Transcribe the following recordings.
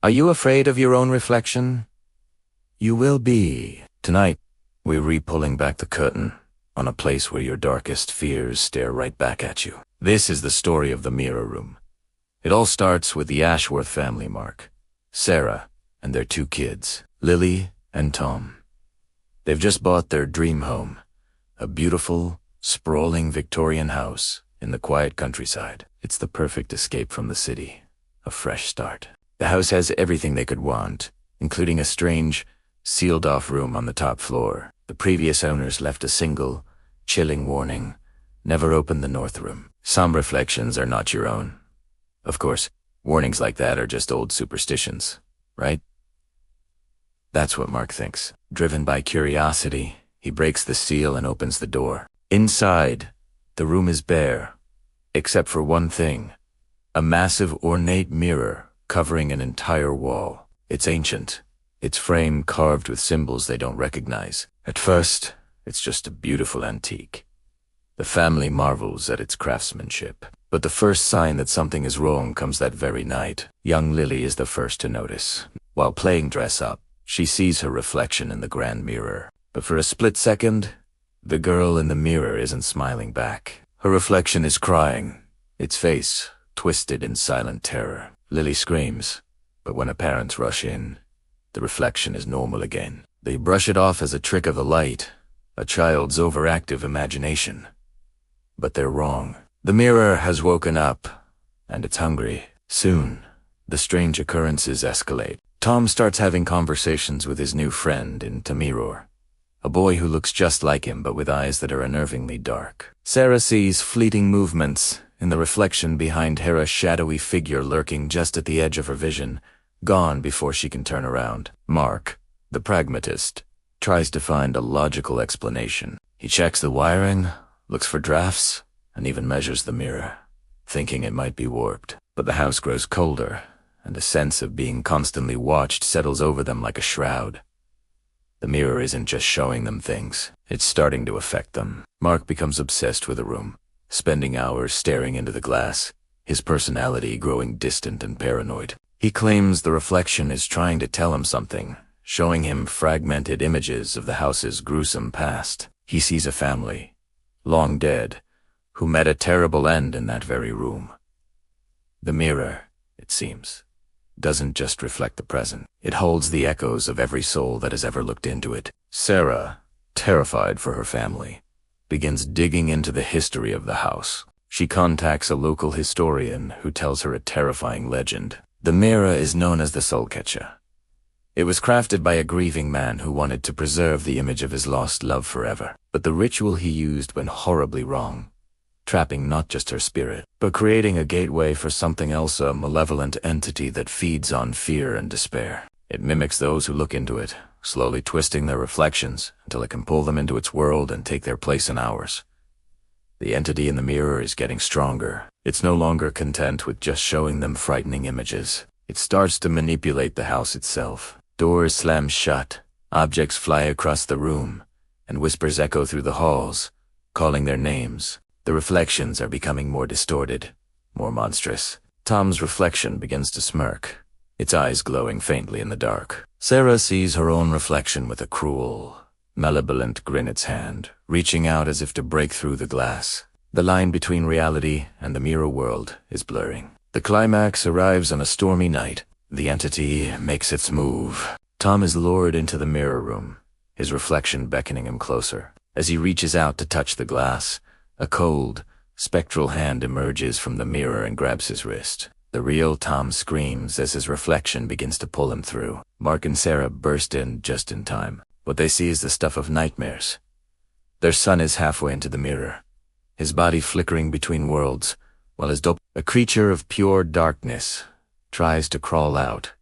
Are you afraid of your own reflection? You will be. Tonight, we're re-pulling back the curtain on a place where your darkest fears stare right back at you. This is the story of the Mirror Room. It all starts with the Ashworth family, Mark, Sarah, and their 2 kids, Lily and Tom. They've just bought their dream home, a beautiful, sprawling Victorian house in the quiet countryside. It's the perfect escape from the city, a fresh start. The house has everything they could want, including a strange, sealed-off room on the top floor. The previous owners left a single, chilling warning: never open the north room. Some reflections are not your own. Of course, warnings like that are just old superstitions, right? That's what Mark thinks. Driven by curiosity, he breaks the seal and opens the door. Inside, the room is bare, except for one thing: a massive ornate mirror covering an entire wall. It's ancient, its frame carved with symbols they don't recognize. At first, it's just a beautiful antique. The family marvels at its craftsmanship. But the first sign that something is wrong comes that very night. Young Lily is the first to notice. While playing dress-up, she sees her reflection in the grand mirror. But for a split second, the girl in the mirror isn't smiling back. Her reflection is crying, its face twisted in silent terror. Lily screams, but when her parents rush in, the reflection is normal again. They brush it off as a trick of the light, a child's overactive imagination. But they're wrong. The mirror has woken up, and it's hungry. Soon, the strange occurrences escalate. Tom starts having conversations with his new friend in Tamiror, a boy who looks just like him but with eyes that are unnervingly dark. Sarah sees fleeting movements in the reflection behind Hera's shadowy figure lurking just at the edge of her vision, gone before she can turn around. Mark, the pragmatist, tries to find a logical explanation. He checks the wiring, looks for drafts, and even measures the mirror, thinking it might be warped. But the house grows colder, and a sense of being constantly watched settles over them like a shroud. The mirror isn't just showing them things, it's starting to affect them. Mark becomes obsessed with the room, spending hours staring into the glass, his personality growing distant and paranoid. He claims the reflection is trying to tell him something, showing him fragmented images of the house's gruesome past. He sees a family, long dead, who met a terrible end in that very room. The mirror, it seems, doesn't just reflect the present. It holds the echoes of every soul that has ever looked into it. Sarah, terrified for her family, begins digging into the history of the house. She contacts a local historian who tells her a terrifying legend. The mirror is known as the soul catcher. It was crafted by a grieving man who wanted to preserve the image of his lost love forever. But the ritual he used went horribly wrong, trapping not just her spirit, but creating a gateway for something else, a malevolent entity that feeds on fear and despair. It mimics those who look into it, slowly twisting their reflections until it can pull them into its world and take their place in ours. The entity in the mirror is getting stronger. It's no longer content with just showing them frightening images. It starts to manipulate the house itself. Doors slam shut, objects fly across the room, and whispers echo through the halls, calling their names. The reflections are becoming more distorted, more monstrous. Tom's reflection begins to smirk, its eyes glowing faintly in the dark. Sarah sees her own reflection with a cruel, malevolent grin its hand, reaching out as if to break through the glass. The line between reality and the mirror world is blurring. The climax arrives on a stormy night. The entity makes its move. Tom is lured into the mirror room, his reflection beckoning him closer. As he reaches out to touch the glass, a cold, spectral hand emerges from the mirror and grabs his wrist. The real Tom screams as his reflection begins to pull him through. Mark and Sarah burst in just in time. What they see is the stuff of nightmares. Their son is halfway into the mirror, his body flickering between worlds, while a creature of pure darkness, tries to crawl out.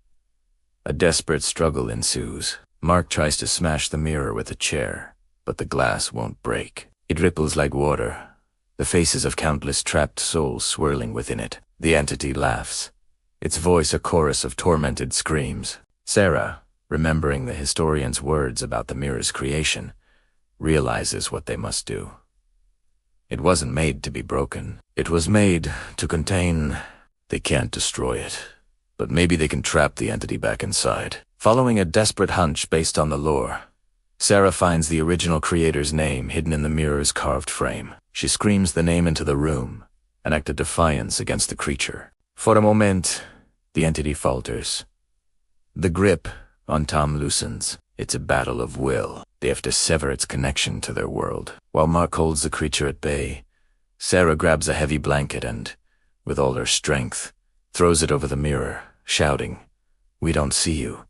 A desperate struggle ensues. Mark tries to smash the mirror with a chair, but the glass won't break. It ripples like water, the faces of countless trapped souls swirling within it. The entity laughs, its voice a chorus of tormented screams. Sarah, remembering the historian's words about the mirror's creation, realizes what they must do. It wasn't made to be broken. It was made to contain. They can't destroy it, but maybe they can trap the entity back inside. Following a desperate hunch based on the lore, Sarah finds the original creator's name hidden in the mirror's carved frame. She screams the name into the room, an act of defiance against the creature. For a moment, the entity falters. The grip on Tom loosens. It's a battle of will. They have to sever its connection to their world. While Mark holds the creature at bay, Sarah grabs a heavy blanket and, with all her strength, throws it over the mirror, shouting, "We don't see you.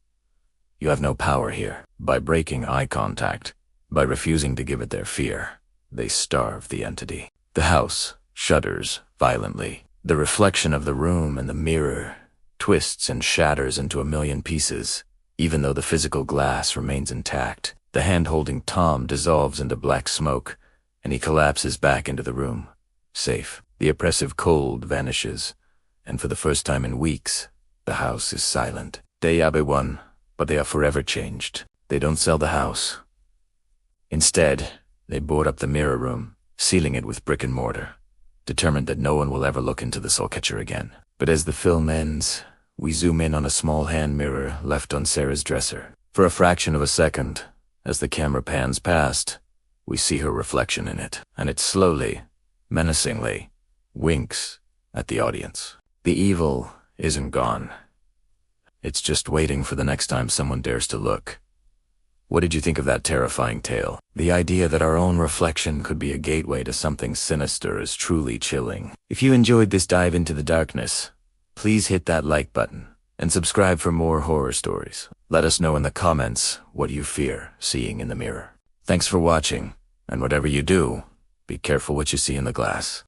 You have no power here." By breaking eye contact, by refusing to give it their fear, they starve the entity. The house shudders violently. The reflection of the room and the mirror twists and shatters into a million pieces, even though the physical glass remains intact. The hand holding Tom dissolves into black smoke, and he collapses back into the room, safe. The oppressive cold vanishes, and for the first time in weeks, the house is silent. They have won, but they are forever changed. They don't sell the house. Instead, they board up the mirror room, sealing it with brick and mortar, determined that no one will ever look into the soul catcher again. But as the film ends, we zoom in on a small hand mirror left on Sarah's dresser. For a fraction of a second, as the camera pans past, we see her reflection in it, and it slowly, menacingly, winks at the audience. The evil isn't gone. It's just waiting for the next time someone dares to look. What did you think of that terrifying tale? The idea that our own reflection could be a gateway to something sinister is truly chilling. If you enjoyed this dive into the darkness, please hit that like button and subscribe for more horror stories. Let us know in the comments what you fear seeing in the mirror. Thanks for watching, and whatever you do, be careful what you see in the glass.